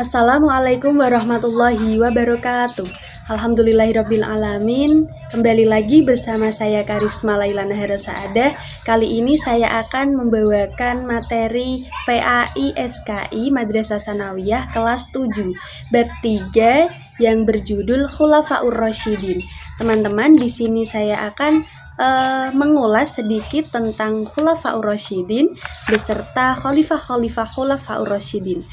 Assalamualaikum warahmatullahi wabarakatuh. Alhamdulillahirabbil alamin. Kembali lagi bersama saya Karisma Laila Nahara Saadah. Kali ini saya akan membawakan materi PAI SKI Madrasah Tsanawiyah kelas 7 bab 3 yang berjudul Khulafaur Rasyidin. Teman-teman, di sini saya akan mengulas sedikit tentang Khulafaur Rasyidin beserta khalifah-khalifah Khulafaur Rasyidin.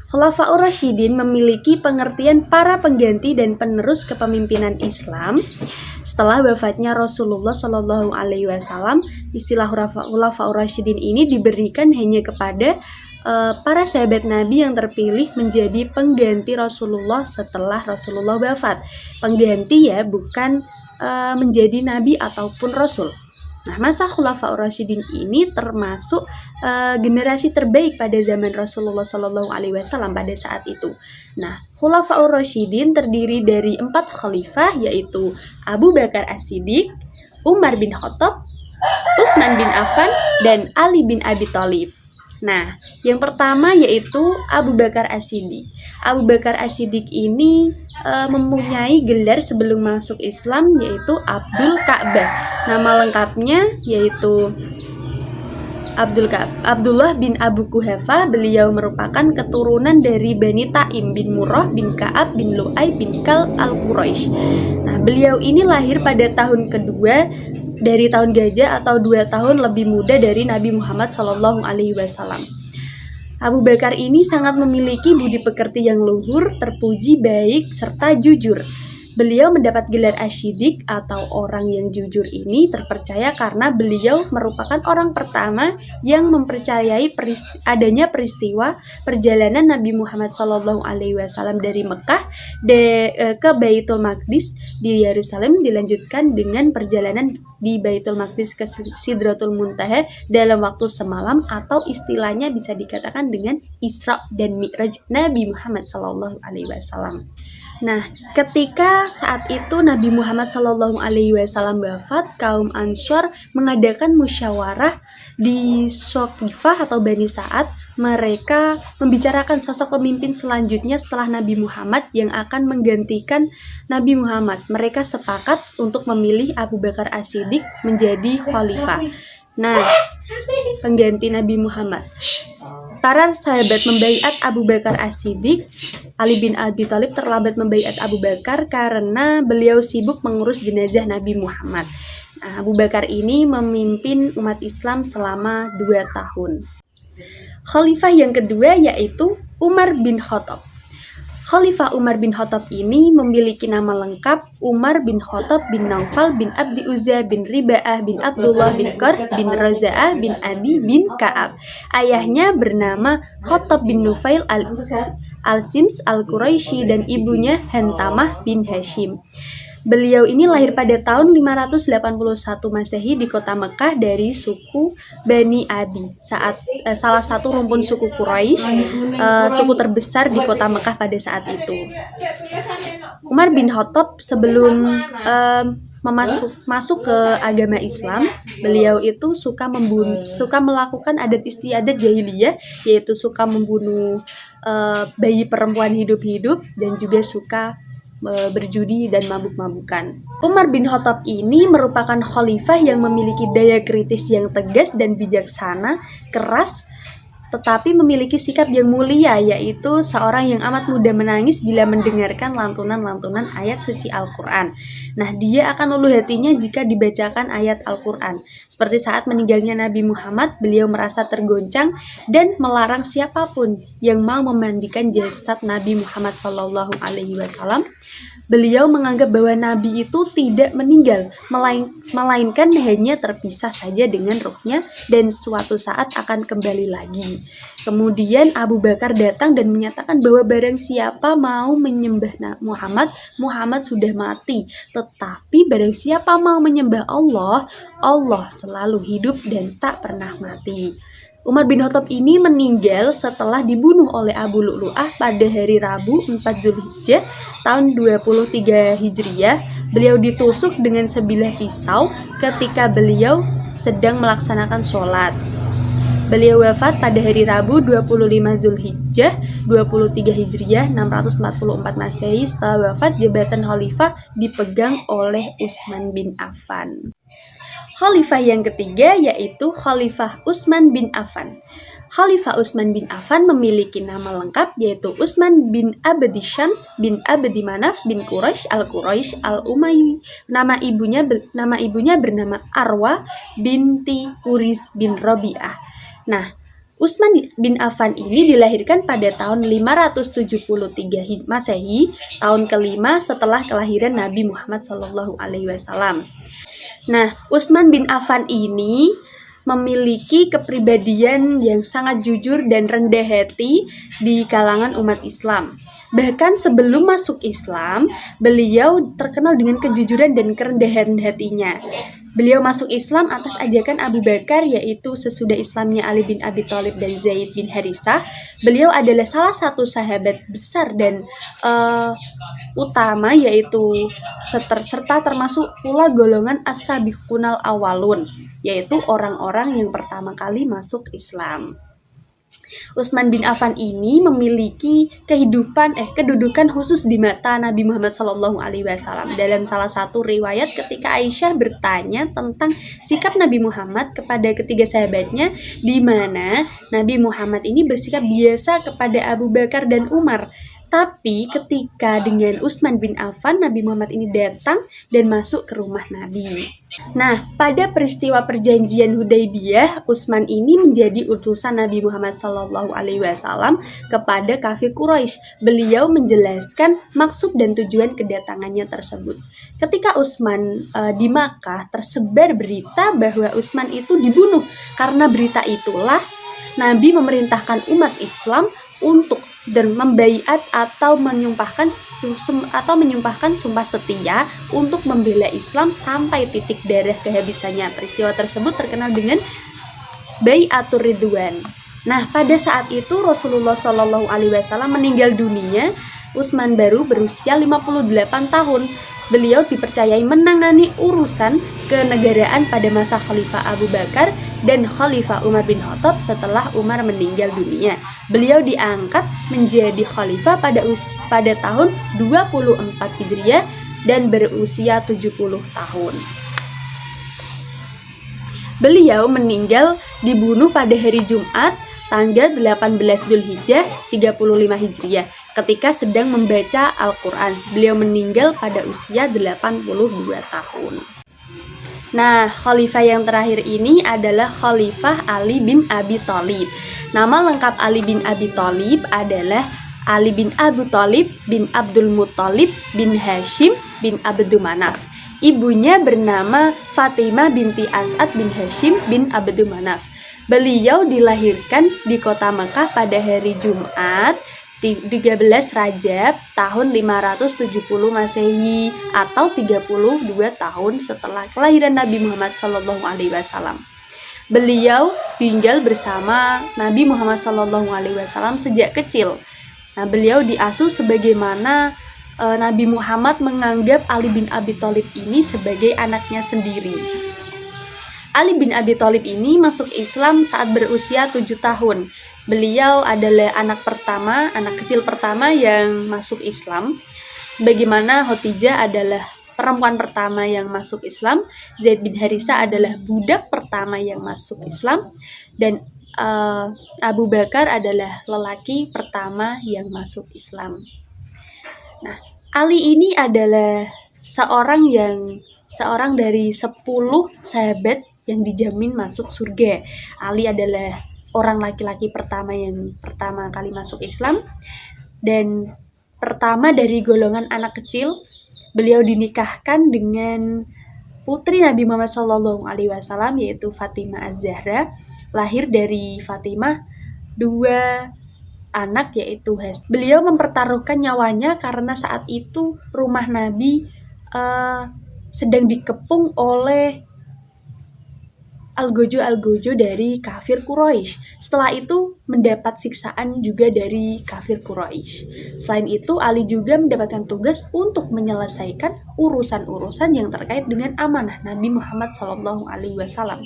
Khulafaur Rasyidin memiliki pengertian para pengganti dan penerus kepemimpinan Islam. Setelah wafatnya Rasulullah Shallallahu Alaihi Wasallam, istilah Khulafaur Rasyidin ini diberikan hanya kepada para sahabat Nabi yang terpilih menjadi pengganti Rasulullah setelah Rasulullah wafat. Pengganti ya, bukan menjadi Nabi ataupun Rasul. Nah, masa Khulafaur Rasyidin ini termasuk generasi terbaik pada zaman Rasulullah Shallallahu Alaihi Wasallam pada saat itu. Nah, Khulafaur Rasyidin terdiri dari 4 khalifah, yaitu Abu Bakar As-Siddiq, Umar bin Khattab, Utsman bin Affan, dan Ali bin Abi Thalib. Nah, yang pertama yaitu Abu Bakar As-Siddiq. Abu Bakar As-Siddiq ini mempunyai gelar sebelum masuk Islam, yaitu Abdul Ka'bah. Nama lengkapnya yaitu Abdullah bin Abu Quhafah. Beliau merupakan keturunan dari Bani Taim bin Murrah bin Ka'ab bin Lu'ay bin Kal al-Quraisy. Nah, beliau ini lahir pada tahun kedua dari tahun gajah atau 2 tahun lebih muda dari Nabi Muhammad Shallallahu Alaihi Wasallam. Abu Bakar ini sangat memiliki budi pekerti yang luhur, terpuji, baik, serta jujur. Beliau mendapat gelar Asy-Siddiq atau orang yang jujur ini terpercaya karena beliau merupakan orang pertama yang mempercayai adanya peristiwa perjalanan Nabi Muhammad Shallallahu Alaihi Wasallam dari Mekah ke Baitul Maqdis di Yerusalem, dilanjutkan dengan perjalanan di Baitul Maqdis ke Sidratul Muntaha dalam waktu semalam, atau istilahnya bisa dikatakan dengan Isra dan Mi'raj Nabi Muhammad Shallallahu Alaihi Wasallam. Nah, ketika saat itu Nabi Muhammad Shallallahu Alaihi Wasallam wafat, kaum Ansor mengadakan musyawarah di Saqifah atau Bani Sa'ad. Mereka membicarakan sosok pemimpin selanjutnya setelah Nabi Muhammad yang akan menggantikan Nabi Muhammad. Mereka sepakat untuk memilih Abu Bakar As-Siddiq menjadi khalifah. Nah, pengganti Nabi Muhammad. Para sahabat membaiat Abu Bakar As-Siddiq. Ali bin Abi Thalib terlambat membaiat Abu Bakar karena beliau sibuk mengurus jenazah Nabi Muhammad. Nah, Abu Bakar ini memimpin umat Islam selama 2 tahun. Khalifah yang kedua yaitu Umar bin Khattab. Khalifah Umar bin Khattab ini memiliki nama lengkap Umar bin Khattab bin Naufal bin Abdi Uzza bin Riba'ah bin Abdullah bin Qarh bin Raza'ah bin Adi bin Ka'ab. Ayahnya bernama Khattab bin Nufail al-Sims al-Quraisy dan ibunya Hantamah bin Hashim. Beliau ini lahir pada tahun 581 Masehi di kota Mekah dari suku Bani Adi, salah satu rumpun suku Quraisy, suku terbesar di kota Mekah pada saat itu. Umar bin Khattab sebelum masuk ke agama Islam, beliau itu suka melakukan adat istiadat jahiliyah, yaitu suka membunuh bayi perempuan hidup-hidup dan juga suka berjudi dan mabuk-mabukan. Umar bin Khattab ini merupakan khalifah yang memiliki daya kritis yang tegas dan bijaksana, keras, tetapi memiliki sikap yang mulia, yaitu seorang yang amat mudah menangis bila mendengarkan lantunan-lantunan ayat suci Al-Quran. Nah, dia akan luluh hatinya jika dibacakan ayat Al-Quran. Seperti saat meninggalnya Nabi Muhammad, beliau merasa tergoncang dan melarang siapapun yang mau memandikan jasad Nabi Muhammad Sallallahu Alaihi Wasallam. Beliau menganggap bahwa Nabi itu tidak meninggal, melainkan hanya terpisah saja dengan ruhnya dan suatu saat akan kembali lagi. Kemudian Abu Bakar datang dan menyatakan bahwa barang siapa mau menyembah Muhammad, Muhammad sudah mati. Tetapi barang siapa mau menyembah Allah, Allah selalu hidup dan tak pernah mati. Umar bin Khattab ini meninggal setelah dibunuh oleh Abu Lu'lu'ah pada hari Rabu 4 Zulhijjah tahun 23 Hijriah. Beliau ditusuk dengan sebilah pisau ketika beliau sedang melaksanakan sholat. Beliau wafat pada hari Rabu 25 Zulhijjah 23 Hijriah 644 Masehi. Setelah wafat, jabatan khalifah dipegang oleh Utsman bin Affan. Khalifah yang ketiga yaitu Khalifah Utsman bin Affan. Khalifah Utsman bin Affan memiliki nama lengkap yaitu Utsman bin Abdi Syams bin Abdi Manaf bin Quraisy al-Umayyi. Nama ibunya bernama Arwa binti Huris bin Rabi'ah. Nah, Utsman bin Affan ini dilahirkan pada tahun 573 Masehi, tahun kelima setelah kelahiran Nabi Muhammad SAW. Nah, Utsman bin Affan ini memiliki kepribadian yang sangat jujur dan rendah hati di kalangan umat Islam. Bahkan sebelum masuk Islam, beliau terkenal dengan kejujuran dan kerendahan hatinya. Beliau masuk Islam atas ajakan Abu Bakar, yaitu sesudah Islamnya Ali bin Abi Thalib dan Zaid bin Harisah. Beliau adalah salah satu sahabat besar dan utama, yaitu serta termasuk pula golongan as-sabiqunal awalun, yaitu orang-orang yang pertama kali masuk Islam. Utsman bin Affan ini memiliki kedudukan khusus di mata Nabi Muhammad SAW. Dalam salah satu riwayat, ketika Aisyah bertanya tentang sikap Nabi Muhammad kepada ketiga sahabatnya, di mana Nabi Muhammad ini bersikap biasa kepada Abu Bakar dan Umar. Tapi ketika dengan Utsman bin Affan, Nabi Muhammad ini datang dan masuk ke rumah Nabi. Nah, pada peristiwa perjanjian Hudaybiyah, Utsman ini menjadi utusan Nabi Muhammad SAW kepada kafir Quraisy. Beliau menjelaskan maksud dan tujuan kedatangannya tersebut. Ketika Utsman di Makkah, tersebar berita bahwa Utsman itu dibunuh. Karena berita itulah Nabi memerintahkan umat Islam untuk membaiat atau menyumpahkan sumpah setia untuk membela Islam sampai titik darah kehabisannya. Peristiwa tersebut terkenal dengan Baiatur Ridwan. Nah, pada saat itu Rasulullah SAW meninggal dunia. Utsman baru berusia 58 tahun. Beliau dipercayai menangani urusan kenegaraan pada masa Khalifah Abu Bakar dan Khalifah Umar bin Khattab setelah Umar meninggal dunia. Beliau diangkat menjadi khalifah pada tahun 24 Hijriah dan berusia 70 tahun. Beliau meninggal dibunuh pada hari Jumat tanggal 18 Zulhijjah 35 Hijriah ketika sedang membaca Al-Quran. Beliau meninggal pada usia 82 tahun. Nah, khalifah yang terakhir ini adalah Khalifah Ali bin Abi Thalib. Nama lengkap Ali bin Abi Thalib adalah Ali bin Abu Thalib bin Abdul Muthalib bin Hashim bin Abdu Manaf. Ibunya bernama Fatimah binti As'ad bin Hashim bin Abdu Manaf. Beliau dilahirkan di kota Mekah pada hari Jumat 13 Rajab tahun 570 Masehi atau 32 tahun setelah kelahiran Nabi Muhammad SAW. Beliau tinggal bersama Nabi Muhammad SAW sejak kecil. Nah, beliau diasuh sebagaimana Nabi Muhammad menganggap Ali bin Abi Thalib ini sebagai anaknya sendiri. Ali bin Abi Thalib ini masuk Islam saat berusia 7 tahun. Beliau adalah anak kecil pertama yang masuk Islam. Sebagaimana Khadijah adalah perempuan pertama yang masuk Islam, Zaid bin Harisah adalah budak pertama yang masuk Islam, dan Abu Bakar adalah lelaki pertama yang masuk Islam. Nah, Ali ini adalah seorang dari 10 sahabat yang dijamin masuk surga. Ali adalah orang laki-laki pertama yang pertama kali masuk Islam dan pertama dari golongan anak kecil. Beliau dinikahkan dengan putri Nabi Muhammad SAW yaitu Fatimah Az-Zahra. Lahir dari Fatimah 2 anak yaitu Has. Beliau mempertaruhkan nyawanya karena saat itu rumah Nabi sedang dikepung oleh algojo dari kafir Quraisy. Setelah itu mendapat siksaan juga dari kafir Quraisy. Selain itu, Ali juga mendapatkan tugas untuk menyelesaikan urusan-urusan yang terkait dengan amanah Nabi Muhammad SAW.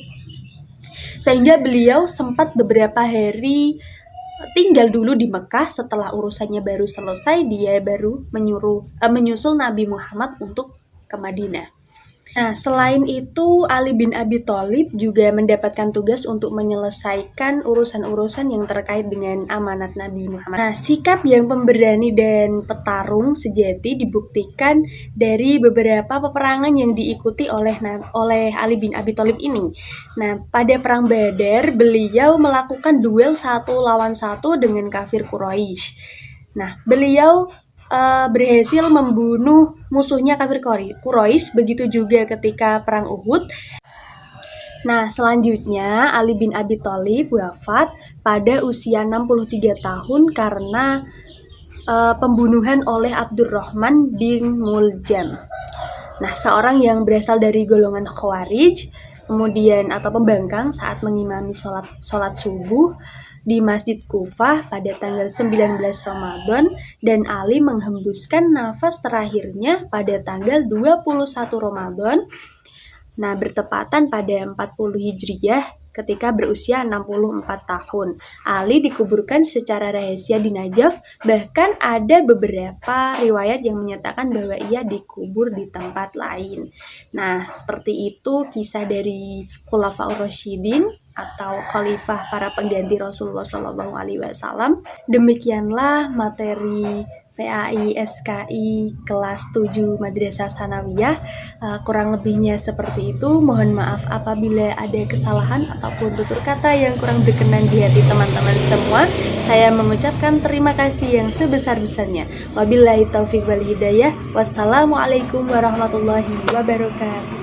Sehingga beliau sempat beberapa hari tinggal dulu di Mekah. Setelah urusannya baru selesai, dia baru menyusul Nabi Muhammad untuk ke Madinah. Nah, selain itu Ali bin Abi Thalib juga mendapatkan tugas untuk menyelesaikan urusan-urusan yang terkait dengan amanat Nabi Muhammad. Nah, sikap yang pemberani dan petarung sejati dibuktikan dari beberapa peperangan yang diikuti oleh Ali bin Abi Thalib ini. Nah, pada perang Badar, beliau melakukan duel 1 lawan 1 dengan kafir Quraisy. Nah, beliau berhasil membunuh musuhnya kafir Quraisy, begitu juga ketika perang Uhud. Nah, selanjutnya Ali bin Abi Thalib wafat pada usia 63 tahun karena pembunuhan oleh Abdurrahman bin Muljam. Nah, seorang yang berasal dari golongan Khawarij, kemudian atau pembangkang saat mengimami sholat subuh di Masjid Kufah pada tanggal 19 Ramadan, dan Ali menghembuskan nafas terakhirnya pada tanggal 21 Ramadan. Nah, bertepatan pada 40 Hijriyah ketika berusia 64 tahun. Ali dikuburkan secara rahasia di Najaf, bahkan ada beberapa riwayat yang menyatakan bahwa ia dikubur di tempat lain. Nah, seperti itu kisah dari Khulafaur Rasyidin atau khalifah para pengganti Rasulullah SAW. Demikianlah materi PAI SKI kelas 7 Madrasah Sanawiyah. Kurang lebihnya seperti itu. Mohon maaf apabila ada kesalahan ataupun tutur kata yang kurang berkenan di hati teman-teman semua. Saya mengucapkan terima kasih yang sebesar-besarnya. Wabillahi taufiq wal hidayah. Wassalamualaikum warahmatullahi wabarakatuh.